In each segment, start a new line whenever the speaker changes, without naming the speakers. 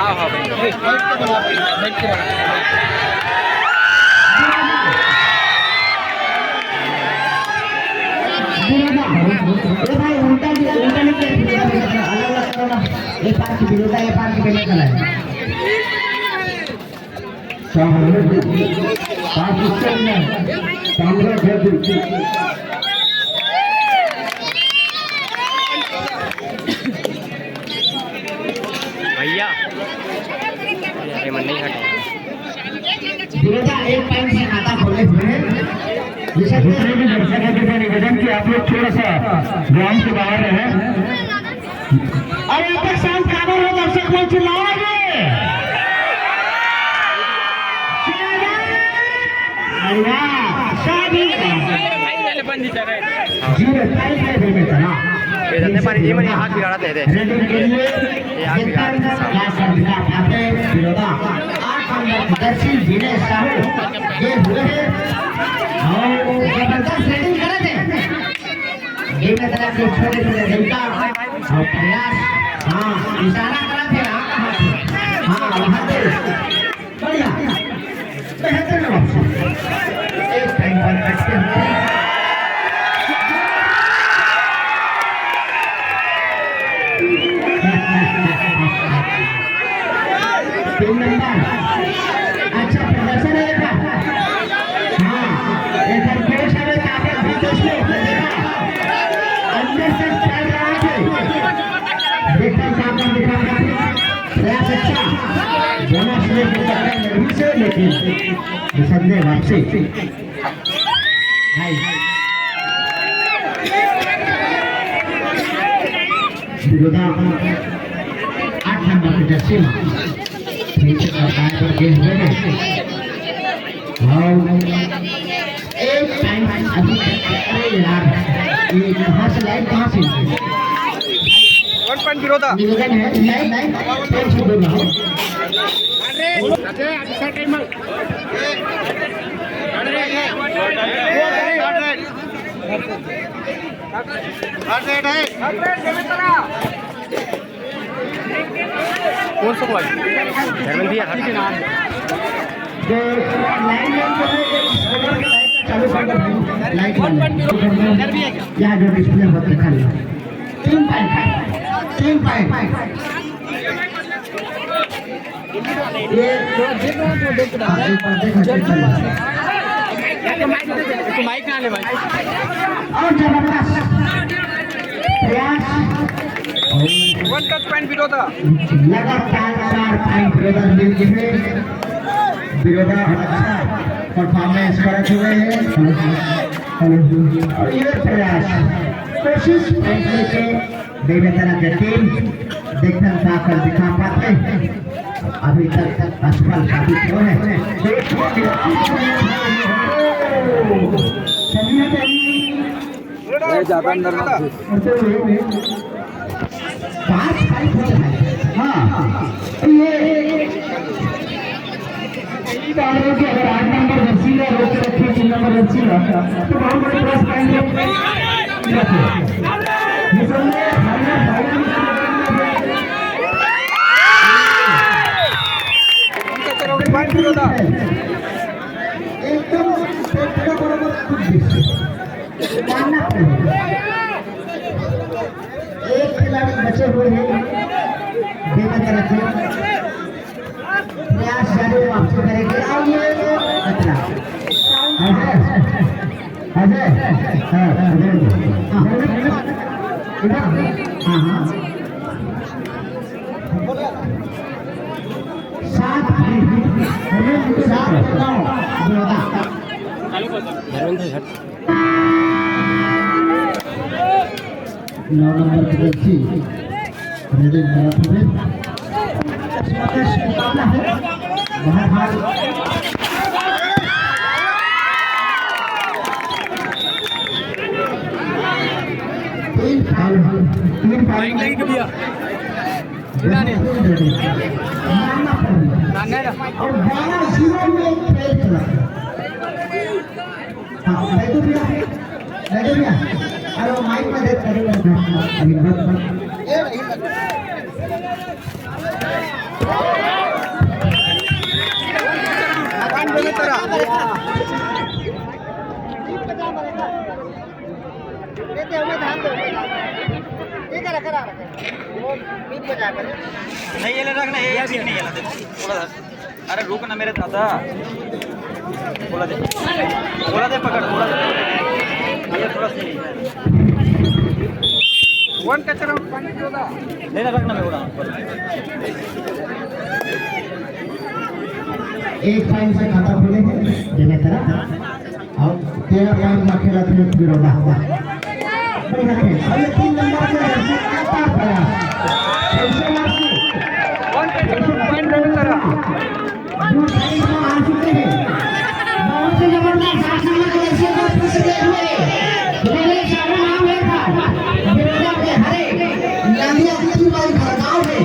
हाँ हाँ भाई
भाई उल्टा नहीं अलग एक पार की विरोधा एक पार की पहले चला है पाकिस्तान में कांग्रेस
भैया ये मन नहीं हटे
विरोधा एक पॉइंट से खाता खोले हुए दूसरे भी दर्शकों से निवेदन कि आप लोग थोड़ा सा ग्राउंड से बाहर रहे अरे तक शांत काबर हो दर्शक में चिल्लाओगे
हाथ बिगाड़ा दे दे ये हाथ
दर्शी विनय साहू ये हुए हैं और जबरदस्त रेडिंग करे थे ये में तरह के छोटे छोटे लड़का और प्रयास हाँ इशारा करा थे हाँ वहाँ पे बढ़िया बेहतर एक टाइम पर करते हैं अच्छा प्रदर्शन है हाँ एक कोच है काफी विदेश में अंदर से चल रहा है देखकर काम दिखा प्रयास अच्छा दोनों से नहीं से लेकिन निसंदेह वापसी भाई विरोधा 8 नंबर की जर्सी में एक टाइम अभी अरे यार ये कहाँ से लाइट कहाँ से
विरोधा
निवेदन है लाइट कौन से बोल रहा हूँ
कौन सा भाई धर्मेंद्र भैया
लाइट क्या जो डिस्प्ले होते खाली 3 पॉइंट ये
माइक ना ले भाई
और जबरदस्त प्रयास
वन टच पॉइंट विरोधा
लगातार 4 पॉइंट विरोधा मिल गए विरोधा अच्छा परफॉर्मेंस करते हुए हैं और ये प्रयास कोशिश करने से बेहतर के टीम देखना ताकत दिखा पाते अभी तक असफल साबित हुए हैं
ज्यादा अंदर
पांच फाइट हो जाए हाँ ये अगर 8 नंबर जर्सी है रोक के रखिए 3 नंबर जर्सी है तो बहुत बड़े प्लस पॉइंट एकदम एक खिलाड़ी बचे हुए हैं तरफ प्रयास जारी वापसी करेंगे और ये नौ नंबर की जर्सी रेडिंग तरफ में मुकाबला है बहरहाल तीन फाइल और 12-0 में एक खेल चला भैया अरे वो माइक में देख करेगा
नहीं ये ले रखना ये नहीं ये दे थोड़ा अरे रुक ना मेरे दादा बोला दे पकड़ बोला दे ये थोड़ा सी वन कैचर पानी दादा ले रखना मैं बोला
एक पॉइंट से खाता खुले हैं जगह तरह और 13 पॉइंट में खेला थे बिरोधा हुआ बढ़िया खेल और 3 नंबर पे आता प्रयास कैसे मारती
वन कैचर पॉइंट दे तरह
दो साइड में आ चुके हैं बहुत ही जबरदस्त शासन में ऐसे बात पूछ रहे हुए मेरे सामने नाम है था बिरोधा के हरे यानी अपनी बाई गांव में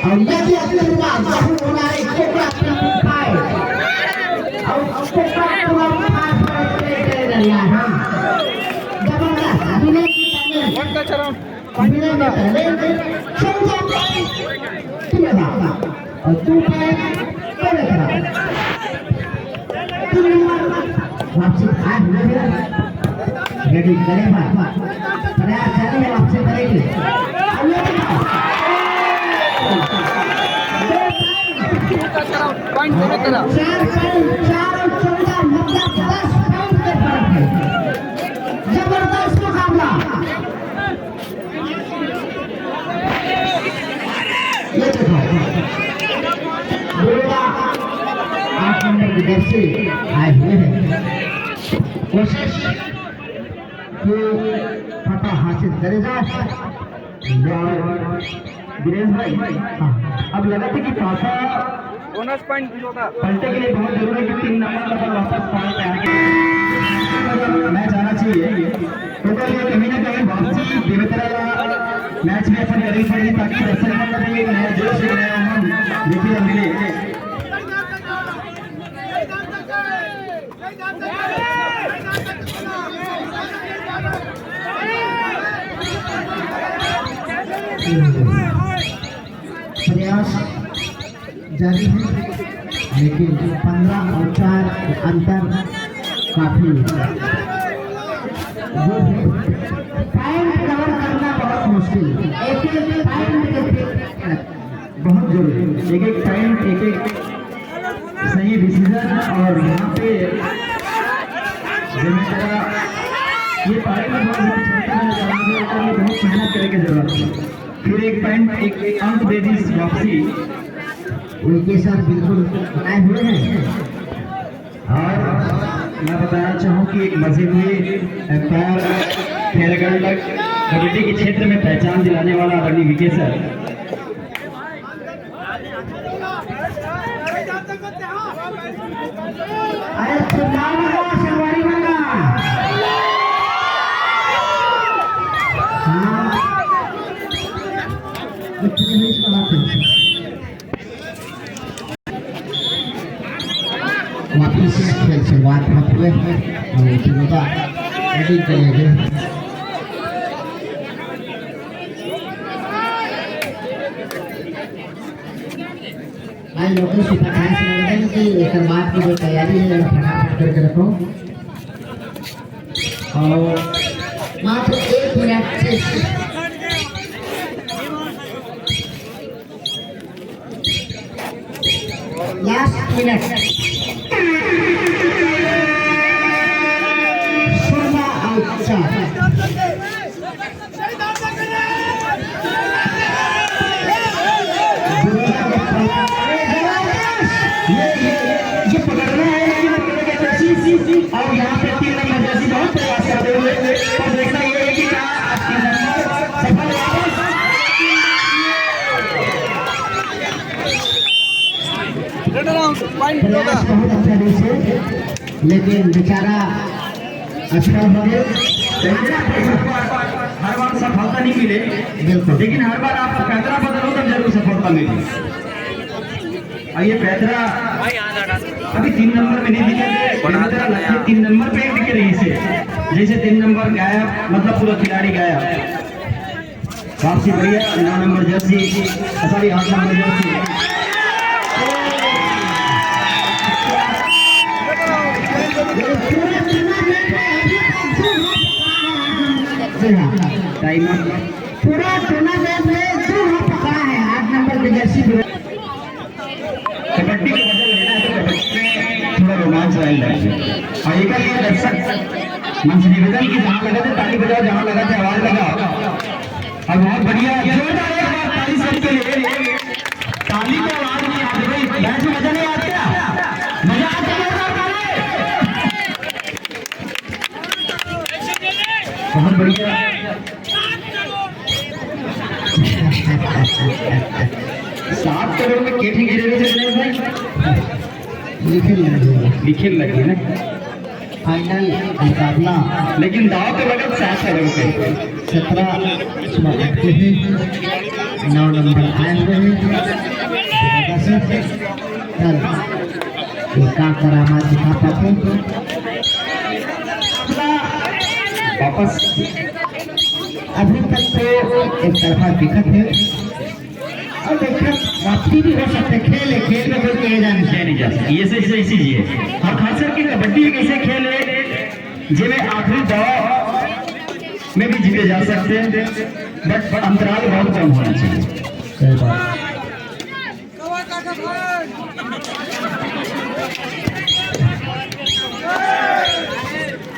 और यदि अपने पास जरूर होना है कोपरा खाए और कोपरा पूरा पास करते रहिया हां जबरदस्त अभिनय की
वन कैचर
अभिनय में पहले 14 पॉइंट तुलना और 2 पॉइंट पहले करा वापसी आ हुए रेडी करें प्रयास करें वापसी करेंगे
पॉइंट दे तरह
4 और 14 मतलब 10 पॉइंट का फर्क है जबरदस्त मुकाबला ये देखो बिरोधा 8 नंबर की जर्सी आए हुए हैं कोशिश कि फतह हासिल करे जाए गिरेश भाई अब लगा था कि पासा
बोनस पॉइंट होगा
पलटे के लिए बहुत जरूरी है कि 3 नंबर पर वापस पॉइंट पे आके मैच आना चाहिए तो ये कहीं ना कहीं वापसी बेहतरीन मैच में अपन करनी पड़ेगी ताकि दर्शक मतलब ये नया जोश नया हम देखने मिले प्रयास जारी है लेकिन 15 और 4 अंतर काफी जो है टाइम कवर करना बहुत मुश्किल एक टाइम बहुत जरूरी एक टाइम एक सही डिसीजन और यहाँ पे ये टाइम बहुत मेहनत करने की जरूरत है फिर एक पॉइंट एक अंक दे दी वापसी उनके साथ बिल्कुल बनाए हुए हैं और मैं बताना चाहूँ कि एक मजे हुए एम्पायर खेलगढ़ कबड्डी के क्षेत्र में पहचान दिलाने वाला आदरणीय विके सर अरे वापस से खेल शुरुआत हुए हैं और बिरोधा रेडी करेंगे आज लोगों से फटाफट निवेदन की एक बात की जो तैयारी है फटाफट करके रखो और मात्र 1 मिनट से लास्ट मिनट 16 आउट 4 ये पकड़ना है और यहाँ पे 3 नंबर जैसी बहुत प्रयास करते हुए और देखना ये है कि क्या सफल प्रयास बहुत अच्छा डिश है लेकिन बेचारा अच्छा हो गया हर बार सफलता नहीं मिले बिल्कुल लेकिन हर बार आप पैतरा बदलो तब जरूर सफलता मिले ये पैतरा अभी 3 नंबर में नहीं दिखे 3 नंबर पे दिख रही से जैसे 3 नंबर गायब मतलब पूरा खिलाड़ी गायब वापसी बढ़िया 9 number Jersey sorry 8 number Jersey time पूरा टूर्नामेंट में जर्सी कबड्डी के बदल लेना है तो कबड्डी में थोड़ा रोमांच आने लगे और एक ये दर्शक मंच निवेदन की जहाँ लगा थे ताली बजाओ, जहाँ लगा थे आवाज लगाओ। और बहुत बढ़िया जोरदार एक बार ताली सबके लिए। ताली की आवाज नहीं आती भाई, मैच में मजा नहीं आता, मजा आता है बहुत बढ़िया। 7 करोड़ में केठी गिरे हुए थे भाई, लिखे लगे ना फाइनल मुकाबला, लेकिन दाव के बगैर 7 करोड़ से 17 9 नंबर आए हुए हैं। का करामात दिखा पाते वापस अभी तक तो एक तरफा विकट है और देखकर वापसी भी हो सकते। खेल है, खेल में कोई कहे जाने से नहीं जा सकता, ये सही चीज है। और खास करके कबड्डी एक ऐसे खेल है जिसमें आखिरी दाव में भी जीते जा सकते हैं, बट अंतराल बहुत कम होना चाहिए। सही बात।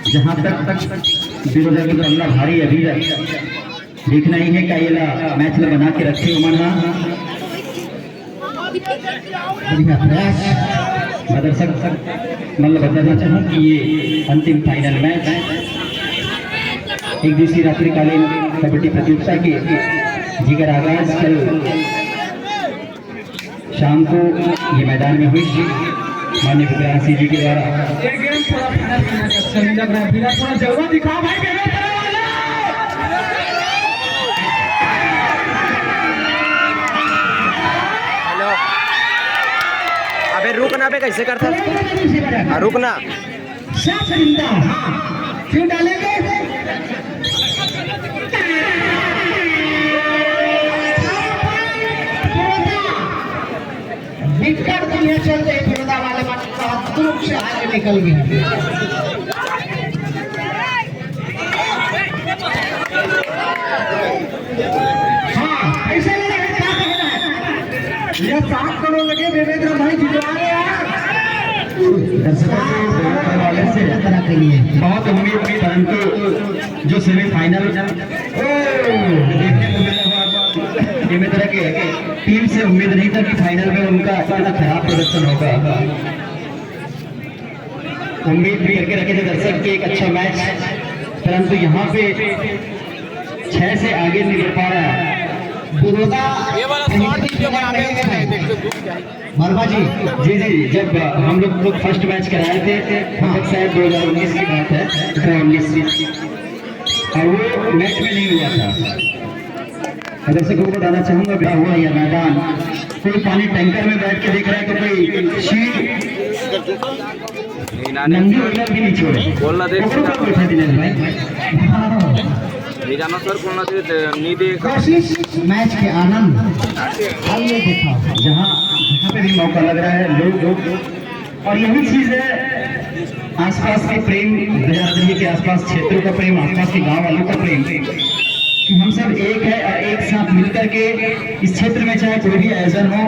जहाँ तक बिरोधा की पल्ला भारी अभी देखना ही है का ये मैच में बना के रखे उमरना। मैं दर्शक मतलब बताना चाहूँ कि ये अंतिम फाइनल मैच एक दिवसीय रात्रिकालीन कबड्डी प्रतियोगिता के जिगर आगाज कल शाम को ये मैदान में हुई माननीय विक्रांत सिंह जी के द्वारा। थोड़ा जरूर दिखाओ भाई।
हेलो, अबे रुकना पे कैसे करता है? रुकना क्यों डालेंगे? विकेट दुनिया चलते बिरोधा वाले ग्रुप से आगे निकल गए। हाँ ऐसे लगे क्या कहना है? ये 7 करोड़ लगे देवेंद्र भाई जितवा रहे यार। वाले से तरह के लिए बहुत उम्मीद थी, परंतु जो सेमीफाइनल देखने को मिला ये तरह के टीम से उम्मीद नहीं था कि फाइनल में उनका इतना खराब प्रदर्शन होगा। उम्मीद भी करके रखे थे दर्शक के एक अच्छा मैच, परंतु यहाँ पे 6 से आगे नहीं बढ़ पा रहा है। वर्मा जी जी जब हम लोग खुद फर्स्ट मैच कराए थे शायद 2019 की बात है, 2019 और वो मैच में नहीं हुआ था। दर्शकों को बताना चाहूंगा क्या हुआ यह मैदान, कोई पानी टैंकर में बैठ के देख रहा है तो कोई शीट नंदी वगैरह भी नहीं छोड़े। बोलना दे दिनेश भाई कोशिश मैच के आनंद हमने देखा जहाँ पे भी मौका लग रहा है लोग और यही चीज है आसपास के प्रेम, बिरादरी के आसपास क्षेत्रों का प्रेम, आसपास के गांव वालों का प्रेम कि हम सब एक है और एक साथ मिलकर के इस क्षेत्र में चाहे कोई भी आयोजन हो,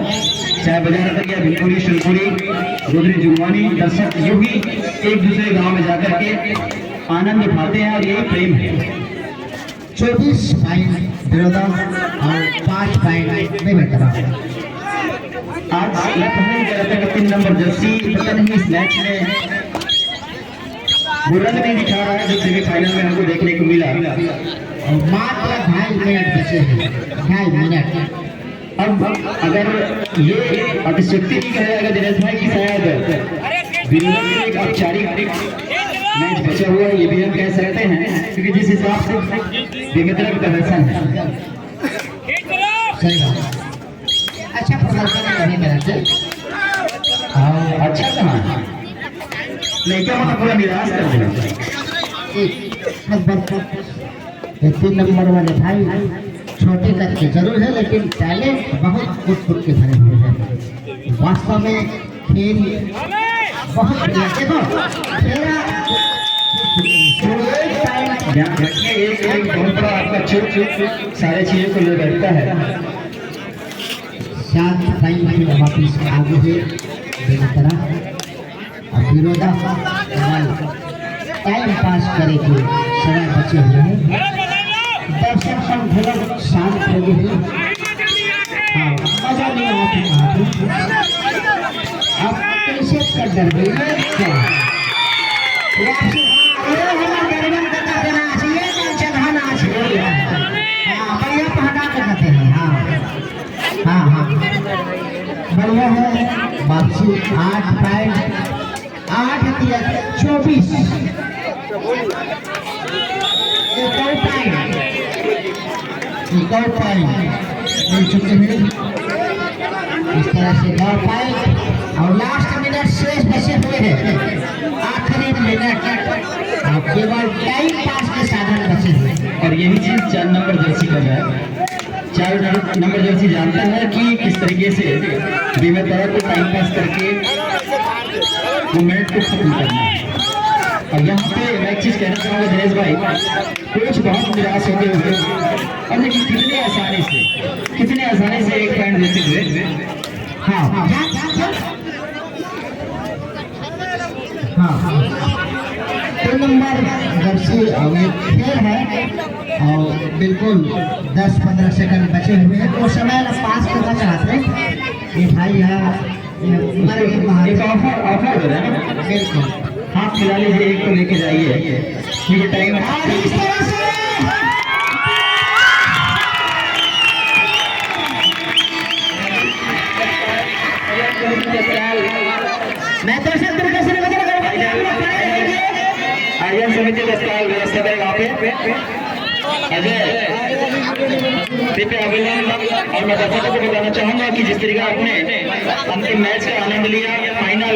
चाहे बाजार या भिलपुरी, शिवपुरी, रुद्री, जुगवानी, दर्शक यूं ही एक दूसरे गांव में जाकर के आनंद उठाते हैं और यही प्रेम है। 24 फाइन बिरोधा और 5 फाइन में बेहतरा। आज मैं पहले कह रहा था कि 3 नंबर जर्सी पता नहीं इस मैच में बुरा नहीं दिखा रहा है जो सेमीफाइनल में हमको देखने को मिला। मात्र 2.5 मिनट बचे हैं, 2.5 मिनट। अब अगर ये अतिशक्ति नहीं कहा जाएगा दिनेश भाई की शायद एक औपचारिक मैच बचा हुआ है, ये भी हम कह सकते हैं क्योंकि जिस हिसाब से दिनेश का प्रदर्शन है सही बात, अच्छा प्रदर्शन नहीं करना चाहिए। अच्छा कहाँ नहीं क्या मतलब पूरा निराश कर देना। 3 नंबर वाले भाई छोटे कद के जरूर है लेकिन टैलेंट बहुत फुट के भरे हुए हैं। वास्तव में खेल बहुत बढ़िया। देखो ध्यान रखिए, एक बहुत बड़ा आपका चुप सारे चीजों को ले बैठता है।
7 पॉइंट वापस आगे है बेनतरा और विरोधा टाइम पास करे के समय बचे हुए हैं। दर्शक संघर्ष शांत हो गए हैं। हाँ, मजा नहीं आती अब कैसे कर डर गई क्या वापसी हमारा गरबन करना देना चाहिए ना चढ़ाना चाहिए। हाँ बढ़िया पहना के कहते हैं। हाँ हाँ हाँ बढ़िया है वापसी 8 पॉइंट 8 दिया 24 एक और पॉइंट मिल चुके हैं। इस तरह से 9 पॉइंट और लास्ट मिनट शेष बचे हुए हैं। आखिरी मिनट और केवल टाइम पास के साधन बचे हुए हैं।
और यही चीज 4 नंबर जर्सी कर रहा है। 4 नंबर जर्सी जानता है कि किस तरीके से बेनतरा को टाइम पास करके मूवमेंट को खत्म करना है। और यहाँ पे मैं एक चीज कहना चाहूँगा दिनेश भाई, कोच बहुत निराश होते हुए और लेकिन कितने आसानी से एक पॉइंट देते हुए
हाँ हाँ 2 नंबर जर्सी एक खेल है और बिल्कुल 10-15 सेकंड बचे हुए हैं। तो समय पास करना चाहते हैं ये भाई यहाँ
एक ऑफर दे रहे हैं ना,
बिल्कुल
हाथ खिला लीजिए, एक को लेके जाइए क्योंकि टाइम
इस तरह से मैं तो सब तरीके से
आयोजन समिति तत्काल व्यवस्था करेगा वहाँ पे अजय अभिनंदन। और मैं दर्शकों को बताना चाहूंगा कि जिस तरीके आपने अंतिम मैच का आनंद लिया, फाइनल